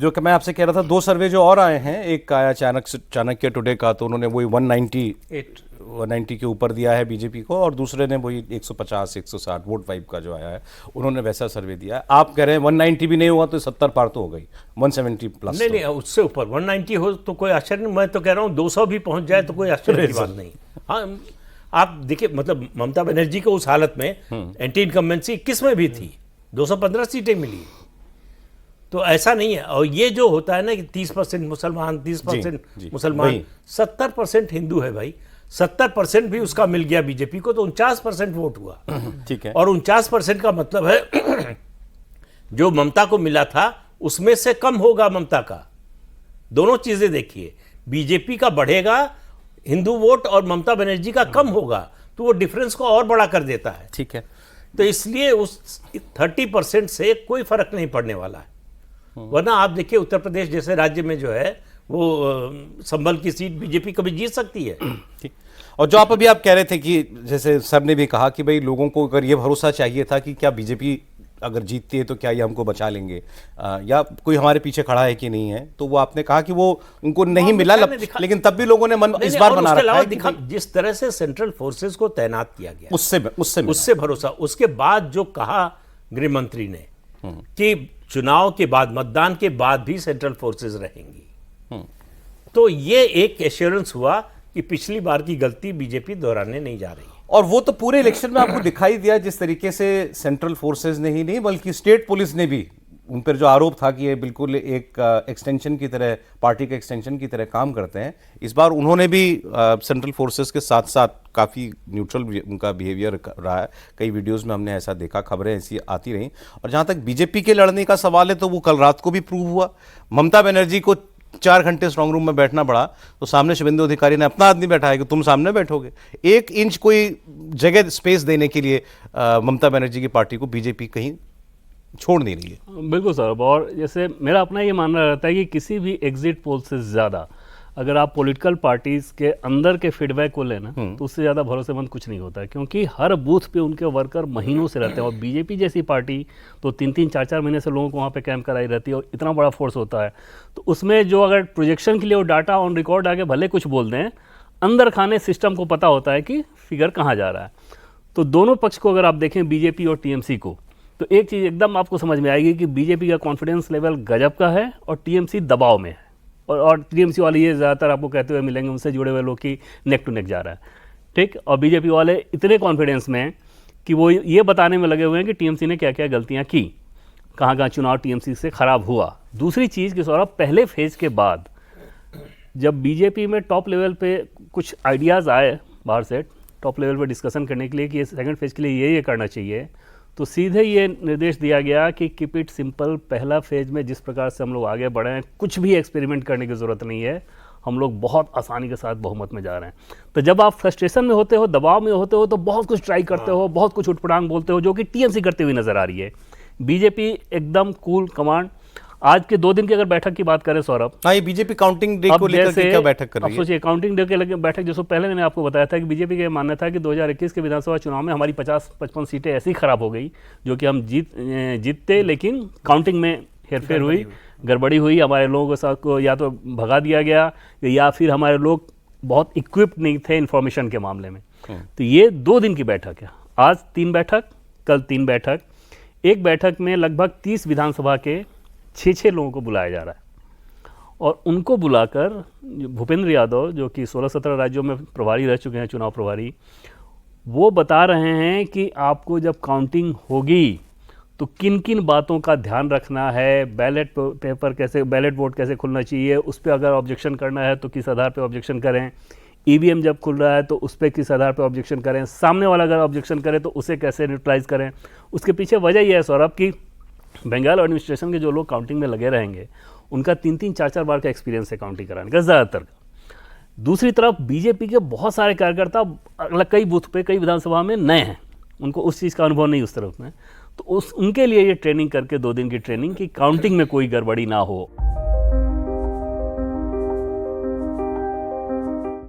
जो कि मैं आपसे कह रहा था, दो सर्वे जो और आए हैं, एक आया चाणक्य टुडे का, तो उन्होंने वही 190 के ऊपर दिया है बीजेपी को, और दूसरे ने वही 150 160 वोट 5 का जो आया है उन्होंने वैसा सर्वे दिया है। आप कह रहे हैं 190 भी नहीं हुआ तो 70 पार तो हो गई, 170 प्लस। नहीं, उससे ऊपर 190 हो तो कोई आश्चर्य नहीं। मैं तो कह रहा हूँ 200 भी पहुंच जाए तो कोई आश्चर्य की बात नहीं। हाँ, आप देखिए, मतलब ममता बनर्जी को उस हालत में एंटी इनकम्बेंसी किस में भी थी, 215 सीटें मिली। तो ऐसा नहीं है। और ये जो होता है ना कि 30% मुसलमान, 30% मुसलमान, 70% हिंदू है भाई, 70% भी उसका मिल गया बीजेपी को, तो 49% वोट हुआ। ठीक है। और 49% का मतलब है जो ममता को मिला था उसमें से कम होगा ममता का। दोनों चीजें देखिए, बीजेपी का बढ़ेगा हिंदू वोट और ममता बनर्जी का कम होगा, तो वो डिफरेंस को और बड़ा कर देता है। ठीक है। तो इसलिए उस 30% से कोई फर्क नहीं पड़ने वाला है। वरना आप देखिए उत्तर प्रदेश जैसे राज्य में जो है वो संभल की सीट बीजेपी कभी जीत सकती है। ठीक। और जो आप अभी आप कह रहे थे कि जैसे सर ने भी कहा कि भाई लोगों को अगर ये भरोसा चाहिए था कि क्या बीजेपी अगर जीतती है तो क्या ये हमको बचा लेंगे, या कोई हमारे पीछे खड़ा है कि नहीं है, तो वो आपने कहा कि वो उनको नहीं मिला, लेकिन तब भी लोगों ने मन इस बार बना रखा है कि जिस तरह से सेंट्रल फोर्सेस को तैनात किया गया उससे भरोसा। उसके बाद जो कहा गृह मंत्री ने कि चुनाव के बाद, मतदान के बाद भी सेंट्रल फोर्सेस रहेंगी, तो ये एक एश्योरेंस हुआ कि पिछली बार की गलती बीजेपी दोहराने नहीं जा रही। और वो तो पूरे इलेक्शन में आपको दिखाई दिया जिस तरीके से सेंट्रल फोर्सेस ने ही नहीं बल्कि स्टेट पुलिस ने भी, उन पर जो आरोप था कि ये बिल्कुल एक एक्सटेंशन की तरह, पार्टी के एक्सटेंशन की तरह काम करते हैं, इस बार उन्होंने भी सेंट्रल फोर्सेस के साथ साथ काफ़ी न्यूट्रल उनका बिहेवियर रहा है। कई वीडियोस में हमने ऐसा देखा, खबरें ऐसी आती रहीं। और जहाँ तक बीजेपी के लड़ने का सवाल है तो वो कल रात को भी प्रूव हुआ। ममता बनर्जी को 4 घंटे स्ट्रांग रूम में बैठना पड़ा, तो सामने शुभेंदु अधिकारी ने अपना आदमी बैठा है कि तुम सामने बैठोगे। 1 इंच कोई जगह स्पेस देने के लिए ममता बनर्जी की पार्टी को बीजेपी कहीं छोड़ नहीं रही है। बिल्कुल सर। और जैसे मेरा अपना ये मानना रहता है कि किसी भी एग्जिट पोल से ज़्यादा अगर आप पॉलिटिकल पार्टीज़ के अंदर के फीडबैक को लेना तो उससे ज़्यादा भरोसेमंद कुछ नहीं होता है, क्योंकि हर बूथ पे उनके वर्कर महीनों से रहते हैं। और बीजेपी जैसी पार्टी तो 3-3 4-4 महीने से लोगों को वहाँ पे कैंप कराई रहती है, और इतना बड़ा फोर्स होता है, तो उसमें जो अगर प्रोजेक्शन के लिए वो डाटा ऑन रिकॉर्ड आके भले कुछ बोल दें, अंदर खाने सिस्टम को पता होता है कि फिगर कहाँ जा रहा है। तो दोनों पक्ष को अगर आप देखें, बीजेपी और टीएमसी को, तो एक चीज़ एकदम आपको समझ में आएगी कि बीजेपी का कॉन्फिडेंस लेवल गजब का है और टीएमसी दबाव में है। और टीएमसी वाले ये ज़्यादातर आपको कहते हुए मिलेंगे, उनसे जुड़े हुए लोग की नेक टू नेक जा रहा है, ठीक। और बीजेपी वाले इतने कॉन्फिडेंस में कि वो ये बताने में लगे हुए हैं कि टीएमसी ने क्या क्या गलतियां की, कहाँ कहाँ चुनाव टीएमसी से खराब हुआ। दूसरी चीज़ कि सौरभ, पहले फेज के बाद जब बीजेपी में टॉप लेवल पे कुछ आइडियाज़ आए बाहर से, टॉप लेवल पे डिस्कशन करने के लिए कि सेकंड फेज के लिए ये करना चाहिए, तो सीधे ये निर्देश दिया गया कि कीप इट सिंपल। पहला फेज में जिस प्रकार से हम लोग आगे बढ़े हैं, कुछ भी एक्सपेरिमेंट करने की ज़रूरत नहीं है, हम लोग बहुत आसानी के साथ बहुमत में जा रहे हैं। तो जब आप फ्रस्ट्रेशन में होते हो, दबाव में होते हो, तो बहुत कुछ ट्राई करते हो, बहुत कुछ उठपटांग बोलते हो, जो कि टीएमसी करते हुए नजर आ रही है। बीजेपी एकदम कूल कमांड। आज के 2 दिन की अगर बैठक की बात करें सौरभ, हाँ, ये बीजेपी काउंटिंग डे को लेकर के क्या बैठक कर रही है? अब सोचिए, काउंटिंग डे के बैठक, जैसे पहले मैंने आपको बताया था कि बीजेपी का मानना था कि 2021 के विधानसभा चुनाव में हमारी 50-55 सीटें ऐसी खराब हो गई जो कि हम जीतते, लेकिन काउंटिंग में हेरफेर हुई, गड़बड़ी हुई, हमारे लोगों के साथ को या तो भगा दिया गया या फिर हमारे लोग बहुत इक्विप्ड नहीं थे इंफॉर्मेशन के मामले में। तो ये 2 दिन की बैठक है। आज 3 बैठक, कल 3 बैठक। एक बैठक में लगभग 30 विधानसभा के 6 लोगों को बुलाया जा रहा है, और उनको बुलाकर भूपेंद्र यादव, जो कि 16-17 राज्यों में प्रभारी रह चुके हैं, चुनाव प्रभारी, वो बता रहे हैं कि आपको जब काउंटिंग होगी तो किन किन बातों का ध्यान रखना है, बैलेट पेपर कैसे, बैलेट वोट कैसे खुलना चाहिए, उस पर अगर ऑब्जेक्शन करना है तो किस आधार पर ऑब्जेक्शन करें, ईवीएम जब खुल रहा है तो उस पर किस आधार पर ऑब्जेक्शन करें, सामने वाला अगर ऑब्जेक्शन करे तो उसे कैसे न्यूट्रलाइज करें। उसके पीछे वजह यह है सौरभ कि बंगाल एडमिनिस्ट्रेशन के जो लोग काउंटिंग में लगे रहेंगे, उनका 3-3 4-4 बार का एक्सपीरियंस है काउंटिंग कराने का, ज़्यादातर का। दूसरी तरफ बीजेपी के बहुत सारे कार्यकर्ता कई बूथ पे, कई विधानसभा में नए हैं, उनको उस चीज़ का अनुभव नहीं उस तरफ में, तो उनके लिए ये ट्रेनिंग करके 2 दिन की ट्रेनिंग कि काउंटिंग में कोई गड़बड़ी ना हो।